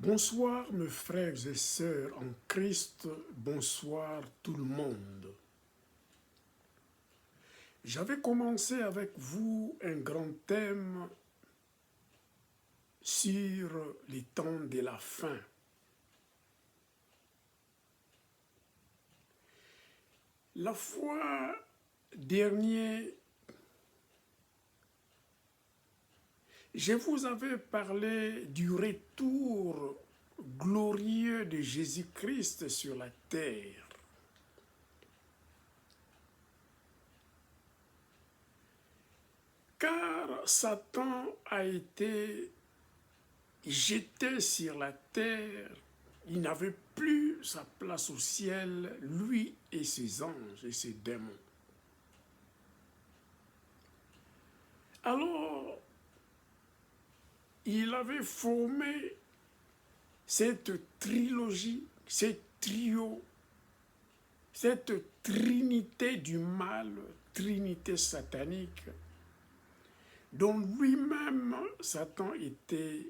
Bonsoir mes frères et sœurs en Christ, bonsoir tout le monde. J'avais commencé avec vous un grand thème sur les temps de la fin. La fois dernière, je vous avais parlé du retour glorieux de Jésus-Christ sur la terre. Car Satan a été jeté sur la terre, il n'avait plus sa place au ciel, lui et ses anges et ses démons. Alors, il avait formé cette trilogie, ce trio, cette trinité du mal, trinité satanique, dont lui-même, Satan, était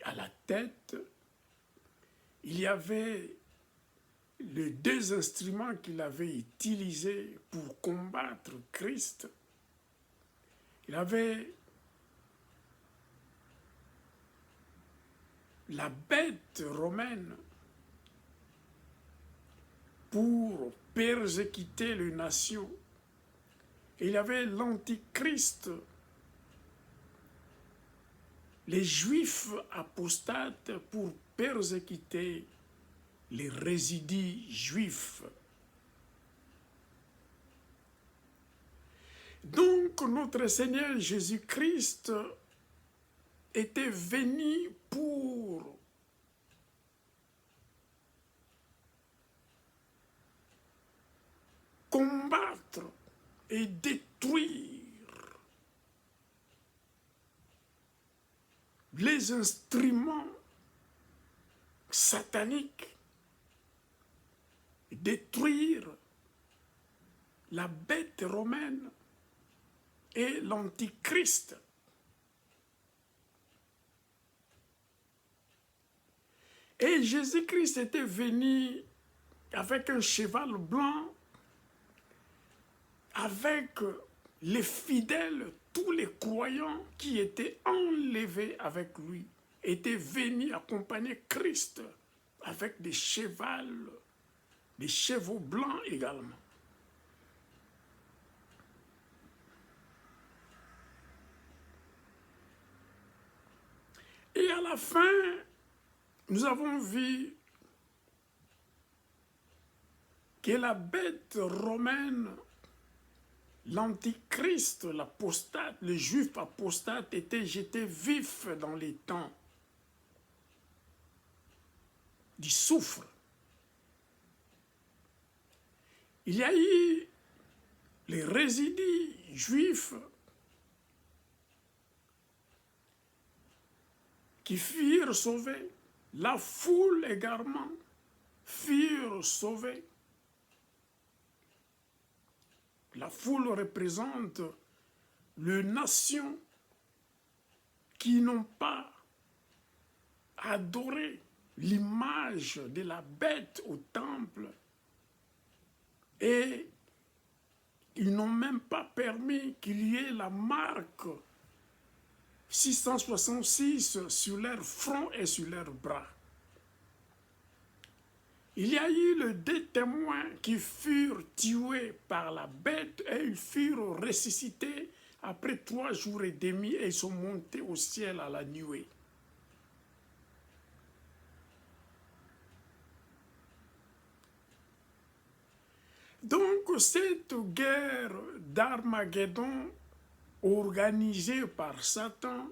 à la tête. Il y avait les deux instruments qu'il avait utilisés pour combattre Christ. Il avait la bête romaine pour persécuter les nations. Et il y avait l'antichrist, les juifs apostates pour persécuter les résidus juifs. Donc notre Seigneur Jésus-Christ était venu pour combattre et détruire les instruments sataniques, détruire la bête romaine et l'antichrist. Et Jésus-Christ était venu avec un cheval blanc, avec les fidèles, tous les croyants qui étaient enlevés avec lui, étaient venus accompagner Christ avec des chevaux blancs également. Et à la fin, nous avons vu que la bête romaine, l'antichrist, l'apostate, le juif apostate était jeté vif dans les temps du soufre. Il y a eu les résidus juifs qui furent sauvés, la foule également furent sauvés. La foule représente les nations qui n'ont pas adoré l'image de la bête au temple et ils n'ont même pas permis qu'il y ait la marque 666 sur leur front et sur leurs bras. Il y a eu les deux témoins qui furent tués par la bête et ils furent ressuscités après 3 jours et demi et ils sont montés au ciel à la nuée. Donc cette guerre d'Armageddon organisée par Satan,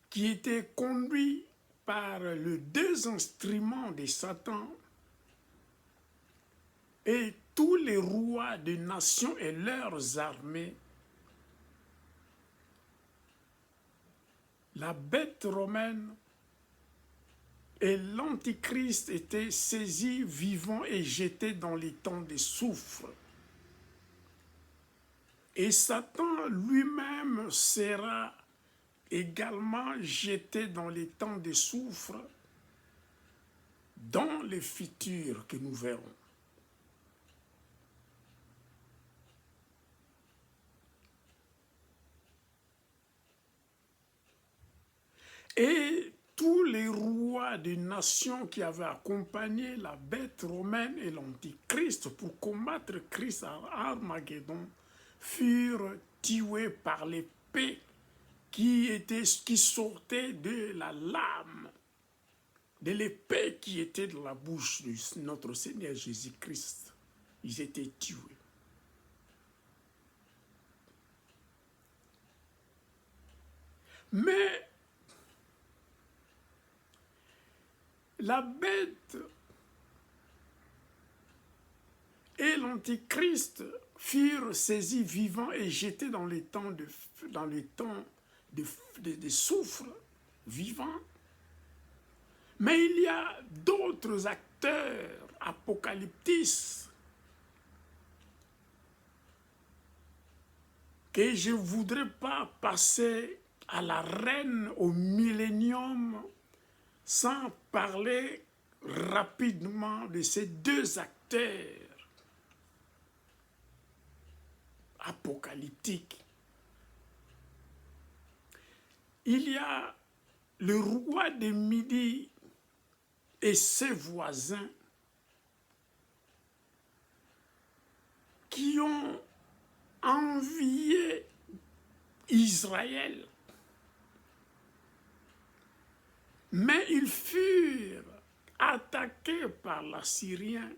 qui était conduit par les deux instruments de Satan et tous les rois des nations et leurs armées, la bête romaine et l'antichrist étaient saisis vivants et jetés dans les temps de soufre. Et Satan lui-même sera également jetés dans les temps de soufre, dans les futurs que nous verrons. Et tous les rois des nations qui avaient accompagné la bête romaine et l'antichrist pour combattre Christ à Armageddon furent tués par l'épée qui sortait de la lame, de l'épée qui était dans la bouche de notre Seigneur Jésus-Christ. Ils étaient tués. Mais la bête et l'antichrist furent saisis vivants et jetés dans les temps de soufre vivants. Mais il y a d'autres acteurs apocalyptiques que je ne voudrais pas passer à l'arène au millénium sans parler rapidement de ces deux acteurs apocalyptiques. Il y a le roi de Midi et ses voisins qui ont envié Israël. Mais ils furent attaqués par l'Assyrien.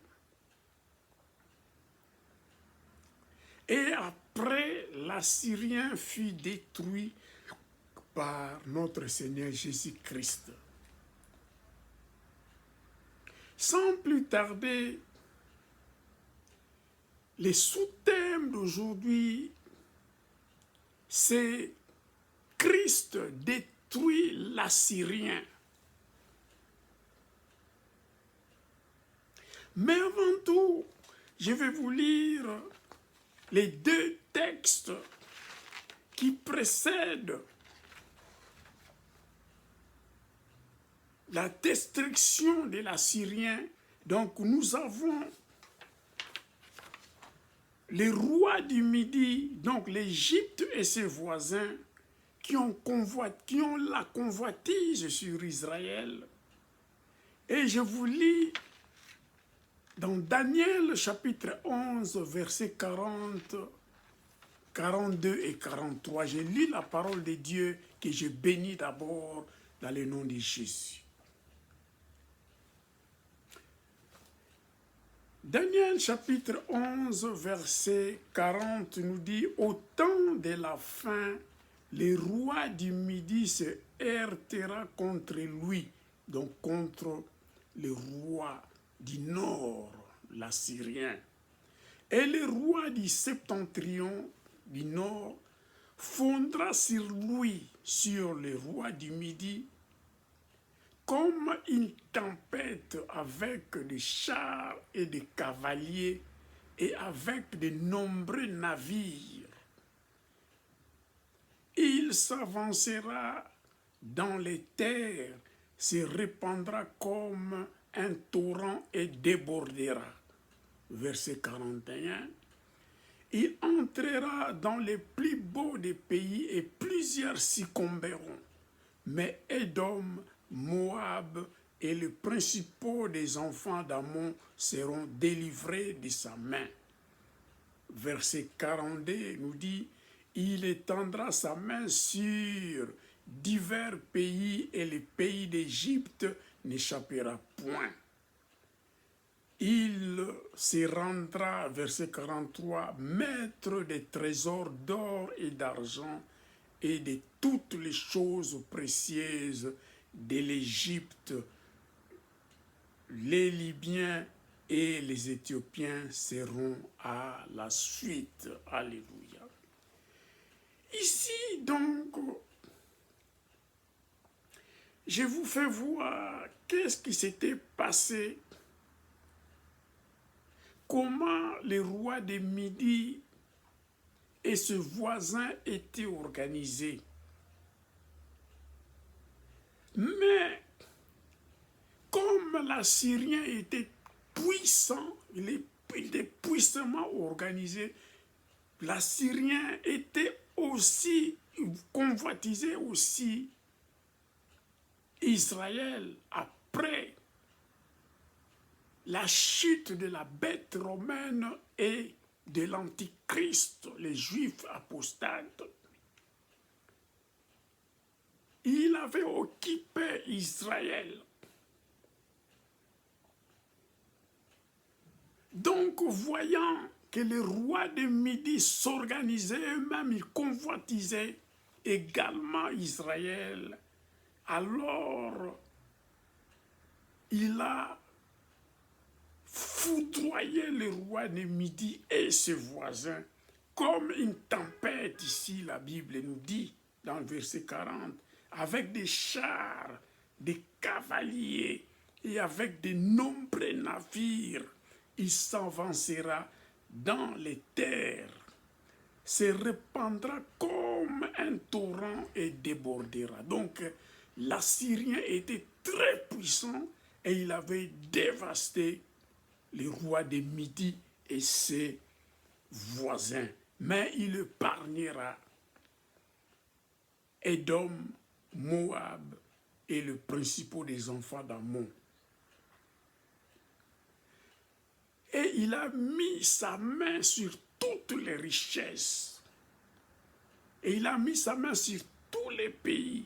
Et après, l'Assyrien fut détruit par notre Seigneur Jésus-Christ. Sans plus tarder, les sous-thèmes d'aujourd'hui, c'est Christ détruit l'Assyrien. Mais avant tout, je vais vous lire les deux textes qui précèdent la destruction de l'Assyrien. Donc nous avons les rois du Midi, donc l'Égypte et ses voisins, qui ont la convoitise sur Israël. Et je vous lis dans Daniel chapitre 11, versets 40, 42 et 43. Je lis la parole de Dieu que je bénis d'abord dans le nom de Jésus. Daniel chapitre 11, verset 40 nous dit « Au temps de la fin, les rois du Midi se heurtera contre lui, donc contre le roi du Nord, l'Assyrien. Et le roi du Septentrion, du Nord, fondra sur lui, sur le roi du Midi, comme une tempête avec des chars et des cavaliers et avec de nombreux navires. Il s'avancera dans les terres, se répandra comme un torrent et débordera. Verset 41. Il entrera dans les plus beaux des pays et plusieurs succomberont. Mais Édom, Moab et les principaux des enfants d'Ammon seront délivrés de sa main. Verset 42 nous dit, il étendra sa main sur divers pays et le pays d'Égypte n'échappera point. Il se rendra, verset 43, maître des trésors d'or et d'argent et de toutes les choses précieuses de l'Égypte. Les Libyens et les Éthiopiens seront à la suite. Alléluia. Ici, donc, je vous fais voir qu'est-ce qui s'était passé, comment les rois des Midi et ce voisin étaient organisés. Mais comme l'Assyrien était puissant, il était puissamment organisé, l'Assyrien était aussi, convoitisait aussi Israël après la chute de la bête romaine et de l'Antichrist, les Juifs apostates. Il avait occupé Israël. Donc, voyant que les rois de Midi s'organisaient eux-mêmes, ils convoitisaient également Israël, alors il a foudroyé le roi de Midi et ses voisins comme une tempête, ici la Bible nous dit dans le verset 40, avec des chars, des cavaliers et avec de nombreux navires. Il s'avancera dans les terres, se répandra comme un torrent et débordera. Donc, l'Assyrien était très puissant et il avait dévasté le roi de Midi et ses voisins. Mais il épargnera Édom, Moab et le principal des enfants d'Ammon. Et il a mis sa main sur toutes les richesses. Et il a mis sa main sur tous les pays,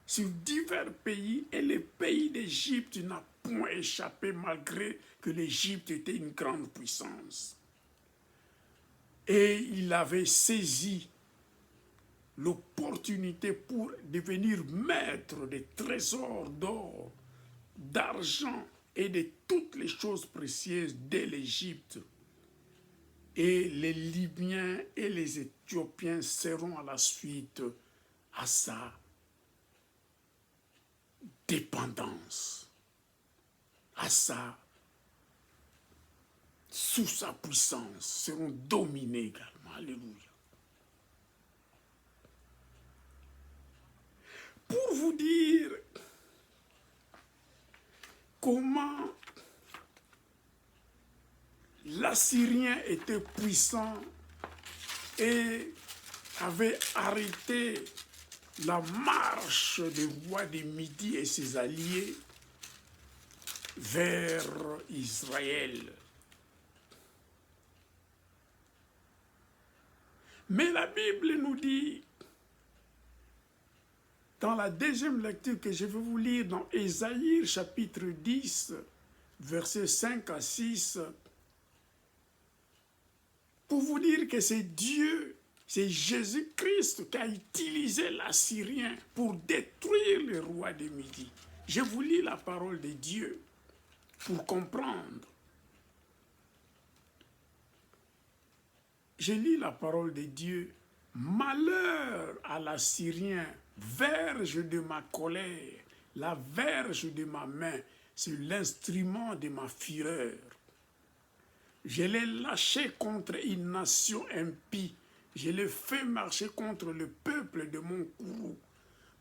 sur divers pays, et le pays d'Égypte n'a point échappé malgré que l'Égypte était une grande puissance. Et il avait saisi l'opportunité pour devenir maître des trésors d'or, d'argent et de toutes les choses précieuses de l'Égypte. Et les Libyens et les Éthiopiens seront à la suite à sa dépendance, sous sa puissance, seront dominés également. Alléluia. Pour vous dire comment l'Assyrien était puissant et avait arrêté la marche du roi de Midi et ses alliés vers Israël. Mais la Bible nous dit, dans la deuxième lecture que je vais vous lire dans Ésaïe chapitre 10, versets 5 à 6, pour vous dire que c'est Dieu, c'est Jésus-Christ qui a utilisé l'Assyrien pour détruire le roi de Midi. Je vous lis la parole de Dieu pour comprendre. Je lis la parole de Dieu. Malheur à l'Assyrien, verge de ma colère, la verge de ma main, c'est l'instrument de ma fureur. Je l'ai lâché contre une nation impie, je l'ai fait marcher contre le peuple de mon courroux,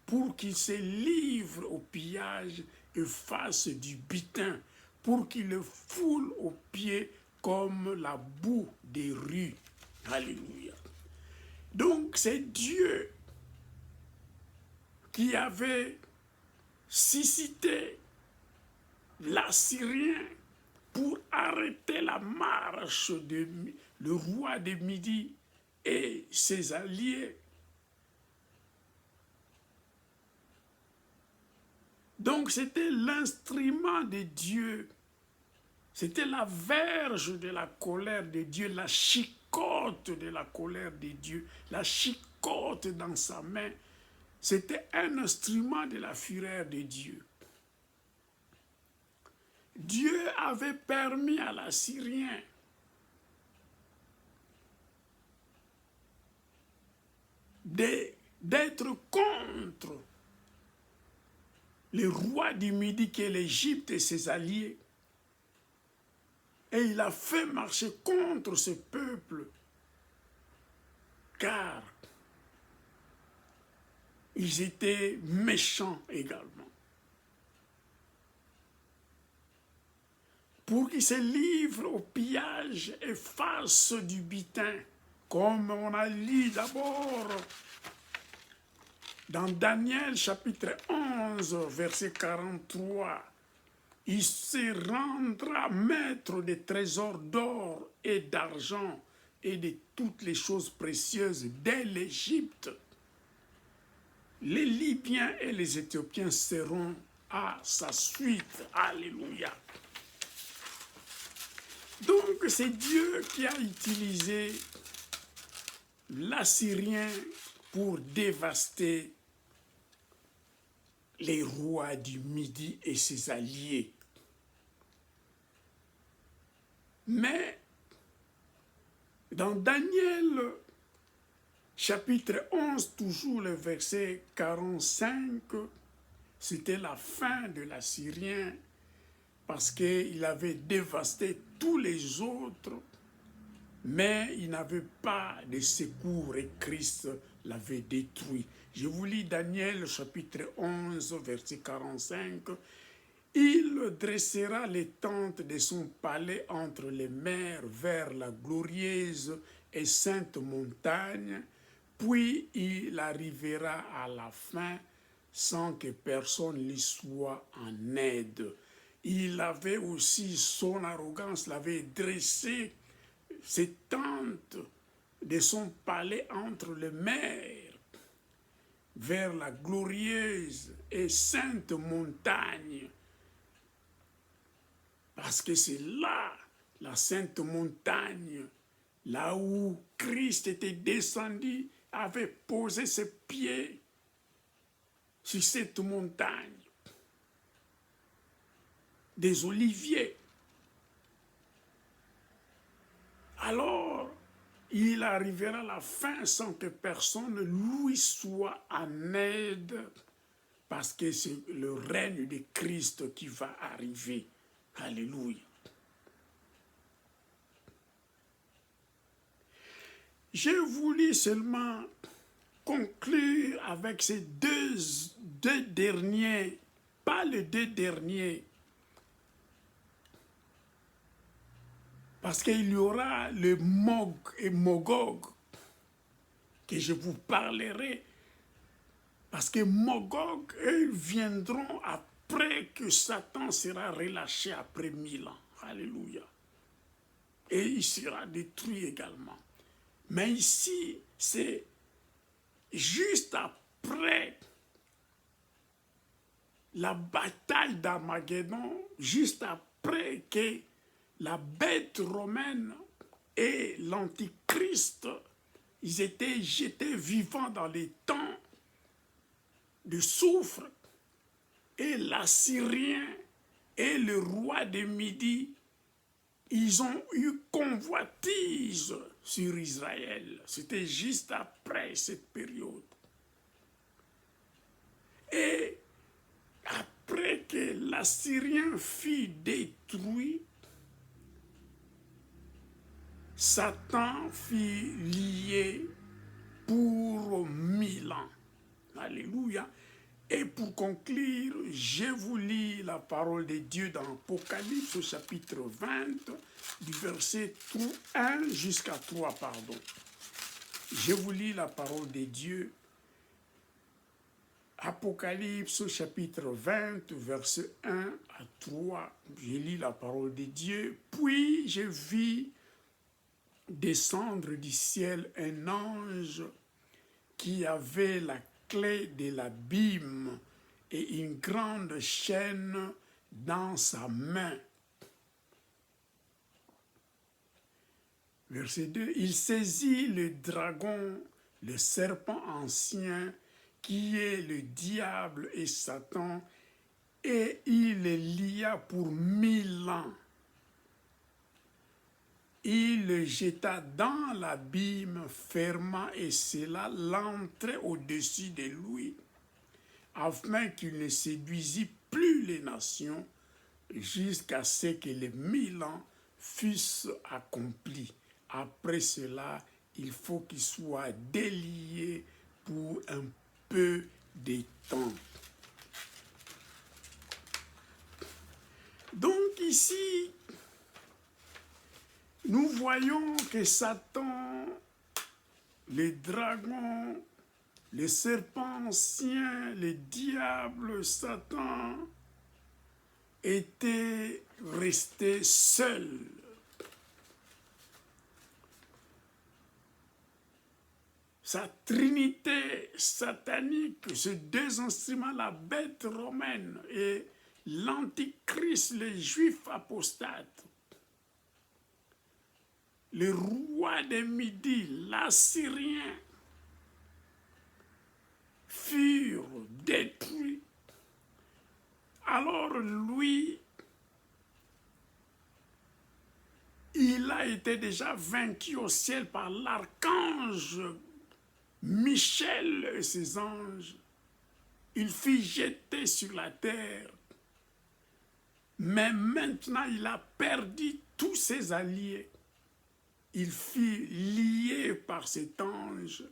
pour qu'il se livre au pillage et fasse du butin, pour qu'il le foule aux pieds comme la boue des rues. Alléluia. Donc c'est Dieu qui avait suscité l'Assyrien pour arrêter la marche de le roi de Midi et ses alliés. Donc c'était l'instrument de Dieu, c'était la verge de la colère de Dieu, la chicotte de la colère de Dieu, la chicotte dans sa main, c'était un instrument de la fureur de Dieu. Dieu avait permis à l'Assyrien d'être contre le roi du Midi qui est l'Égypte et ses alliés. Et il a fait marcher contre ce peuple, car ils étaient méchants également. pour qu'il se livre au pillage et fasse du butin, comme on a lu d'abord dans Daniel chapitre 11, verset 43. Il se rendra maître des trésors d'or et d'argent et de toutes les choses précieuses dès l'Égypte. Les Libyens et les Éthiopiens seront à sa suite. Alléluia. Donc c'est Dieu qui a utilisé l'Assyrien pour dévaster les rois du Midi et ses alliés. Mais dans Daniel chapitre 11, toujours le verset 45, c'était la fin de l'Assyrien parce qu'il avait dévasté tous les autres, mais il n'avait pas de secours et Christ l'avait détruit. Je vous lis Daniel chapitre 11, verset 45. Il dressera les tentes de son palais entre les mers vers la glorieuse et sainte montagne, puis il arrivera à la fin sans que personne lui soit en aide. Il avait aussi son arrogance, l'avait dressé ses tentes de son palais entre les mers vers la glorieuse et sainte montagne. Parce que c'est là, la sainte montagne, là où Christ était descendu, avait posé ses pieds sur cette montagne des oliviers. Alors, il arrivera à la fin sans que personne lui soit en aide, parce que c'est le règne de Christ qui va arriver. Alléluia. J'ai voulu seulement conclure avec ces deux derniers, pas les deux derniers, parce qu'il y aura le Mog et Mogog que je vous parlerai, parce que Mogog, eux, viendront après que Satan sera relâché après 1000 ans. Alléluia. Et il sera détruit également. Mais ici, c'est juste après la bataille d'Armageddon, juste après que la bête romaine et l'antichrist, ils étaient jetés vivants dans les temps de soufre, et l'Assyrien et le roi de Midi, ils ont eu convoitise sur Israël. C'était juste après cette période. Et après que l'Assyrien fut détruit, Satan fut lié pour 1000 ans. Alléluia. Et pour conclure, je vous lis la parole de Dieu dans Apocalypse au chapitre 20, du verset 1 jusqu'à 3, pardon. Je vous lis la parole de Dieu. Apocalypse au chapitre 20, verset 1 à 3. Je lis la parole de Dieu. Puis je vis descendre du ciel un ange qui avait la clé de l'abîme et une grande chaîne dans sa main. Verset 2, il saisit le dragon, le serpent ancien, qui est le diable et Satan, et il le lia pour 1000 ans. Il le jeta dans l'abîme, ferma et scella l'entrée au-dessus de lui, afin qu'il ne séduisît plus les nations, jusqu'à ce que les 1000 ans fussent accomplis. Après cela, il faut qu'il soit délié pour un peu de temps. Donc ici, nous voyons que Satan, les dragons, les serpents anciens, les diables, Satan, étaient restés seuls. Sa trinité satanique, ces deux instruments, la bête romaine et l'antichrist, les juifs apostates, le roi des Midi, l'Assyrien, furent détruits. Alors lui, il a été déjà vaincu au ciel par l'archange Michel et ses anges. Il fut jeté sur la terre. Mais maintenant, il a perdu tous ses alliés. Il fut lié par cet ange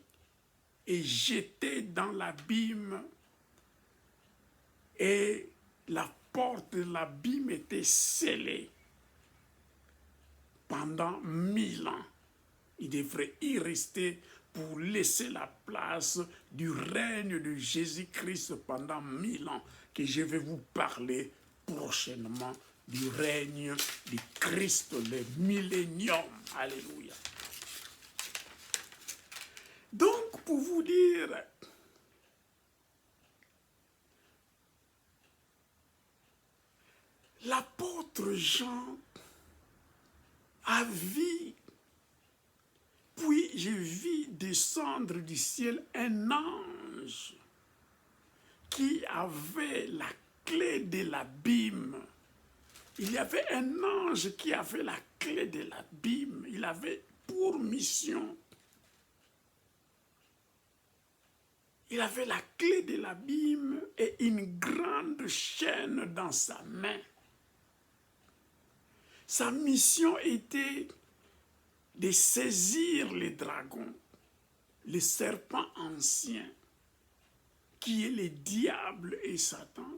et jeté dans l'abîme. Et la porte de l'abîme était scellée pendant 1000 ans. Il devrait y rester pour laisser la place du règne de Jésus-Christ pendant 1000 ans, que je vais vous parler prochainement du règne du Christ, le millénium. Alléluia. Donc, pour vous dire, l'apôtre Jean a vu, puis je vis descendre du ciel un ange qui avait la clé de l'abîme. Il y avait un ange qui avait la clé de l'abîme. Il avait pour mission. Il avait la clé de l'abîme et une grande chaîne dans sa main. Sa mission était de saisir les dragons, les serpents anciens, qui est le diable et Satan,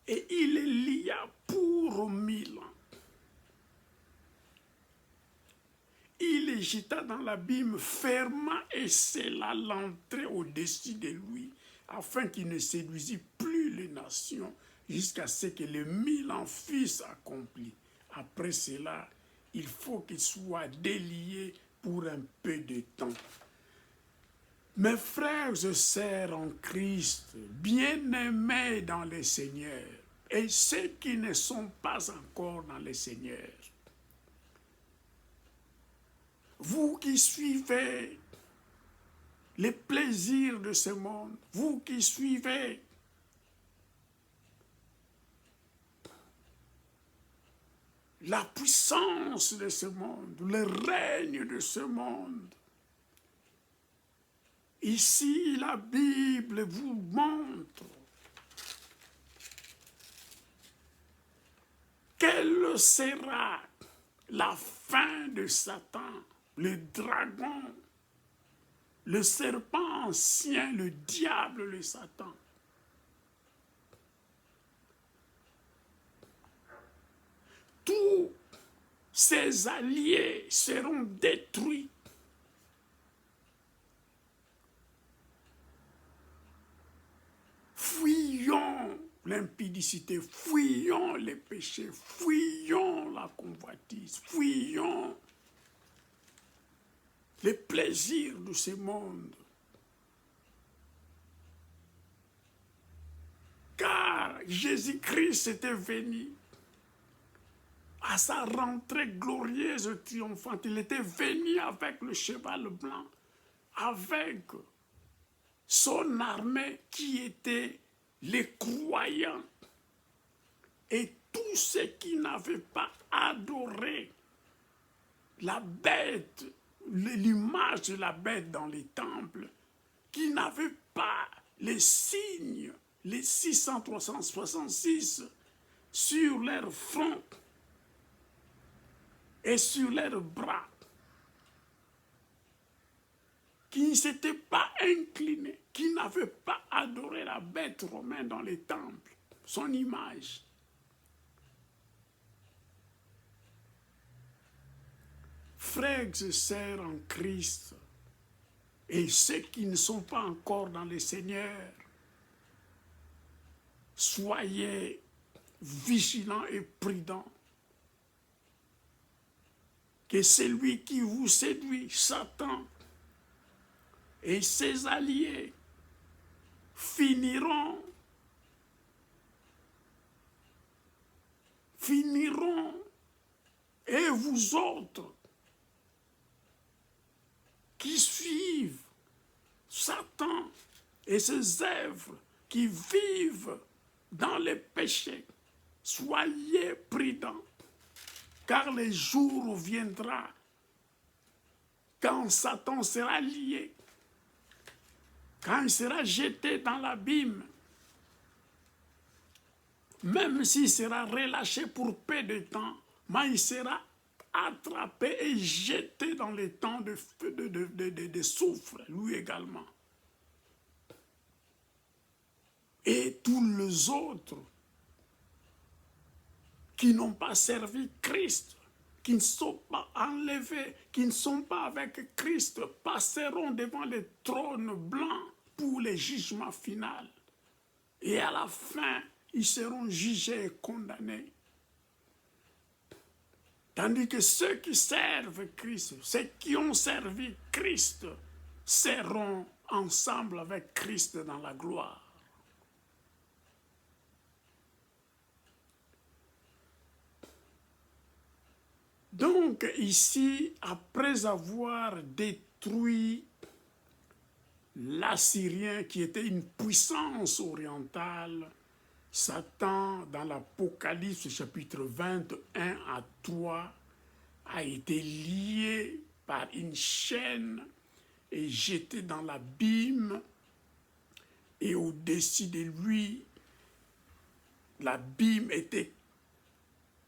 et il les lia pour 1000 ans. Il les jeta dans l'abîme, ferma et scella l'entrée au-dessus de lui, afin qu'il ne séduisît plus les nations, jusqu'à ce que les 1000 ans fussent accomplis. Après cela, il faut qu'il soit délié pour un peu de temps. Mes frères et sœurs en Christ, bien-aimés dans le Seigneur, et ceux qui ne sont pas encore dans le Seigneur, vous qui suivez les plaisirs de ce monde, vous qui suivez la puissance de ce monde, le règne de ce monde, ici, la Bible vous montre quelle sera la fin de Satan, le dragon, le serpent ancien, le diable, le Satan. Tous ses alliés seront détruits. Fuyons l'impudicité, fuyons les péchés, fuyons la convoitise, fuyons les plaisirs de ce monde. Car Jésus-Christ était venu à sa rentrée glorieuse et triomphante. Il était venu avec le cheval blanc, avec son armée qui était les croyants et tous ceux qui n'avaient pas adoré la bête, l'image de la bête dans les temples, qui n'avaient pas les signes, les 666 sur leur front et sur leurs bras, qui ne s'étaient pas inclinés, qui n'avaient pas adoré la bête romaine dans les temples, son image. frères et sœurs en Christ, et ceux qui ne sont pas encore dans le Seigneur, soyez vigilants et prudents. Que celui qui vous séduit, Satan, et ses alliés finiront et vous autres qui suivent Satan et ses œuvres, qui vivent dans les péchés, soyez prudents, car le jour viendra quand Satan sera lié, quand il sera jeté dans l'abîme, même s'il sera relâché pour peu de temps, mais il sera attrapé et jeté dans les temps de soufre, lui également. Et tous les autres qui n'ont pas servi Christ, qui ne sont pas enlevés, qui ne sont pas avec Christ, passeront devant le trône blanc pour le jugement final. Et à la fin, ils seront jugés et condamnés. Tandis que ceux qui servent Christ, ceux qui ont servi Christ, seront ensemble avec Christ dans la gloire. Donc ici, après avoir détruit l'Assyrien qui était une puissance orientale, Satan, dans l'Apocalypse chapitre 21 à 3, a été lié par une chaîne et jeté dans l'abîme, et au-dessus de lui, l'abîme était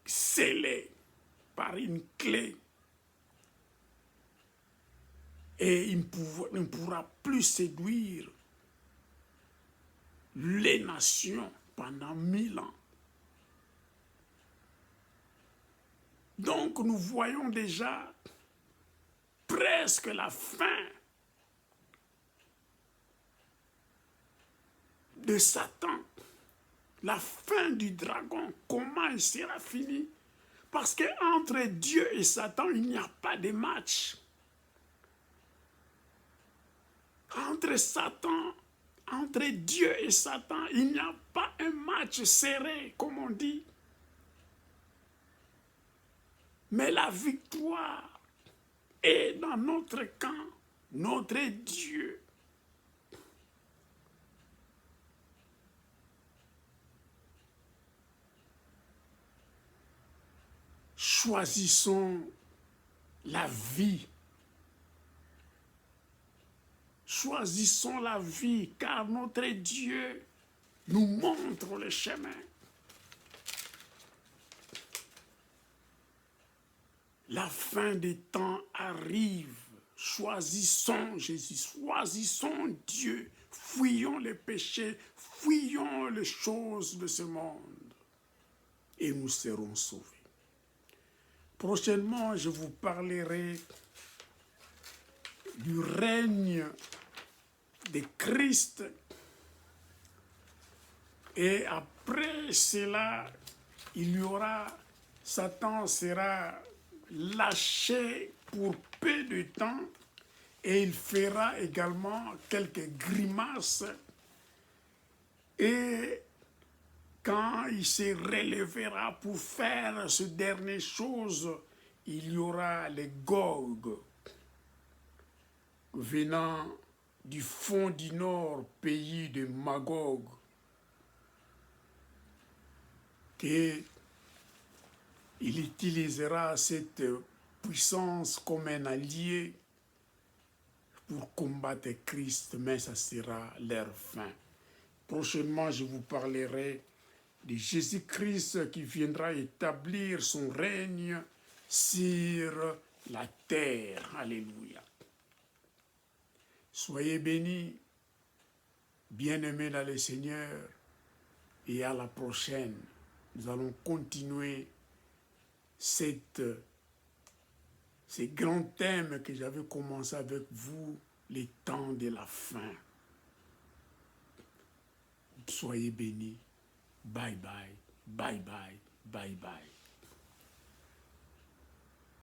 scellé par une clé, et il ne pourra plus séduire les nations pendant 1000 ans. Donc nous voyons déjà presque la fin de Satan, la fin du dragon, comment il sera fini. Parce qu'entre Dieu et Satan, il n'y a pas de match. Entre Dieu et Satan, il n'y a pas un match serré, comme on dit. Mais la victoire est dans notre camp, notre Dieu. Choisissons la vie. Choisissons la vie, car notre Dieu nous montre le chemin. La fin des temps arrive. Choisissons Jésus, choisissons Dieu. Fuyons les péchés, fuyons les choses de ce monde. Et nous serons sauvés. Prochainement, je vous parlerai du règne de Christ. Et après cela, Satan sera lâché pour peu de temps et il fera également quelques grimaces. Et quand il se relèvera pour faire ce dernière chose, il y aura les Gog venant du fond du nord, pays de Magog, qu'il utilisera cette puissance comme un allié pour combattre Christ, mais ça sera leur fin. Prochainement, je vous parlerai de Jésus-Christ qui viendra établir son règne sur la terre. Alléluia. Soyez bénis, bien-aimés dans le Seigneur, et à la prochaine. Nous allons continuer cette ces grands thèmes que j'avais commencé avec vous, les temps de la fin. Soyez bénis. Bye bye, bye bye, bye bye.